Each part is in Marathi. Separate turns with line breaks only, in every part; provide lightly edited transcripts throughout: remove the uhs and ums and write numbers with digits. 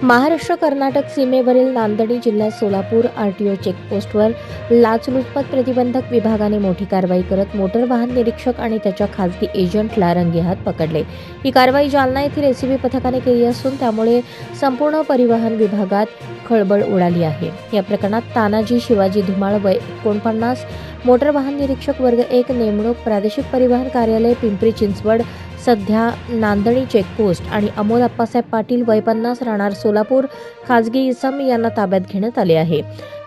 महाराष्ट्र कर्नाटक सीमेवरील नांदणी जिल्ह्यात सोलापूर आरटीओ चेकपोस्टवर लाचलुचपत प्रतिबंधक विभागाने मोठी कारवाई करत मोटर वाहन निरीक्षक आणि त्याच्या खासगी एजंटला रंगेहात पकडले। ही कारवाई जालना येथील एसीबी पथकाने केली असून त्यामुळे संपूर्ण परिवहन विभागात खळबळ उडाली आहे। या प्रकरणात तानाजी शिवाजी धुमाळ वय 49, मोटर वाहन निरीक्षक वर्ग 1 नेमणूक प्रादेशिक परिवहन कार्यालय पिंपरी चिंचवड सध्या नांदणी चेकपोस्ट आणि अमोल अप्पासाहेब पाटील वय 50 राहणार सोलापूर खाजगी इसम यांना ताब्यात घेण्यात आले आहे।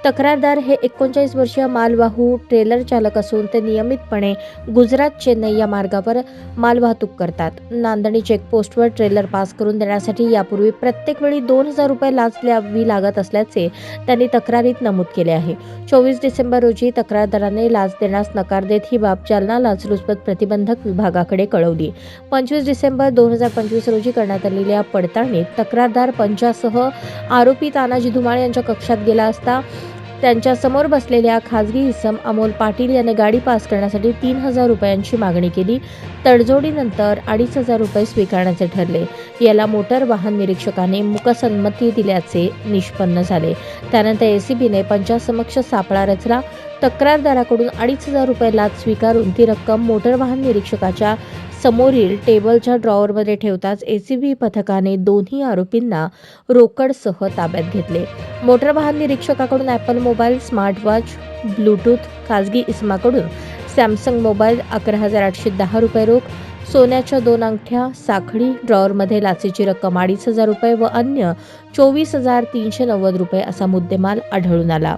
तक्रारदार हे 39 वर्षीय मालवाहू ट्रेलर चालक असून ते नियमितपणे गुजरात चेन्नई या मार्गावर मालवाहतूक करतात। नांदणी चेकपोस्टवर ट्रेलर पास करून देण्यासाठी यापूर्वी प्रत्येक वेळी 2000 रुपये लाच द्यावी लागत असल्याचे त्यांनी तक्रारीत नमूद केले आहे। 24 डिसेंबर रोजी तक्रारदाराने लाच देण्यास नकार देत ही बाब जालना लाचलुचपत प्रतिबंधक विभागाकडे कळवली। 25 डिसेंबर 2025 रोजी करण्यात आलेल्या पडताळणीत तक्रारदार पंचासह आरोपी तानाजी धुमाळ यांच्या कक्षात गेला असता त्यांच्या समोर बसलेल्या खाजगी इसम अमोल पाटील याने गाडी पास करण्यासाठी 3000 रुपयांची मागणी केली। तडजोडीनंतर 2500 रुपये स्वीकारण्याचे ठरले। याला मोटर वाहन निरीक्षकाने मूकसंमती दिल्याचे निष्पन्न झाले। त्यानंतर एसीबीने पंचासमक्ष सापळा रचला। तक्रारदाराकडून 2500 रुपये लाच स्वीकारून ती रक्कम मोटर वाहन निरीक्षकाच्या समोरील टेबलच्या ड्रॉवरमध्ये ठेवताच एसीबी पथकाने दोन्ही आरोपींना रोकडसह ताब्यात घेतले। मोटर वाहन निरीक्षकाकडून ॲपल मोबाईल, स्मार्टवॉच, ब्लूटूथ, खाजगी इसमाकडून सॅमसंग मोबाईल, 11,810 रुपये रोख, सोन्याच्या 2 अंगठ्या, साखळी, ड्रॉवरमध्ये लाचेची रक्कम 2500 रुपये व अन्य 24,390 रुपये असा मुद्देमाल आढळून आला।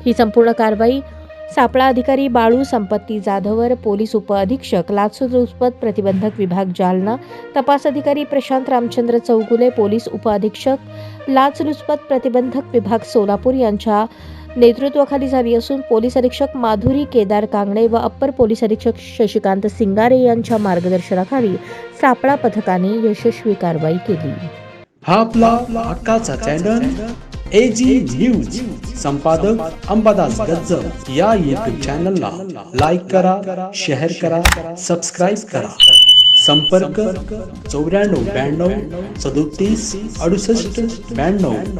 ही संपूर्ण कारवाई सापळा अधिकारी बाळू संपत्ती जाधवर, पोलीस उपअधीक्षक लाचलुचपत प्रतिबंधक विभाग जालना, तपास अधिकारी प्रशांत रामचंद्र चौगुले, पोलीस उपअधीक्षक लाचलुचपत प्रतिबंधक विभाग सोलापूर यांच्या नेतृत्वाखाली झाली असून पोलीस अधीक्षक माधुरी केदार कांगणे व अप्पर पोलीस अधीक्षक शशिकांत सिंगारे यांच्या मार्गदर्शनाखाली सापळा पथकाने यशस्वी कारवाई केली।
हा आपला हक्काचा चॅनल AG न्यूज संपादक अंबादास गज्जर या यूट्यूब चॅनलला लाईक करा, शेअर करा, सबस्क्राईब करा। संपर्क 94 92 37 68 92।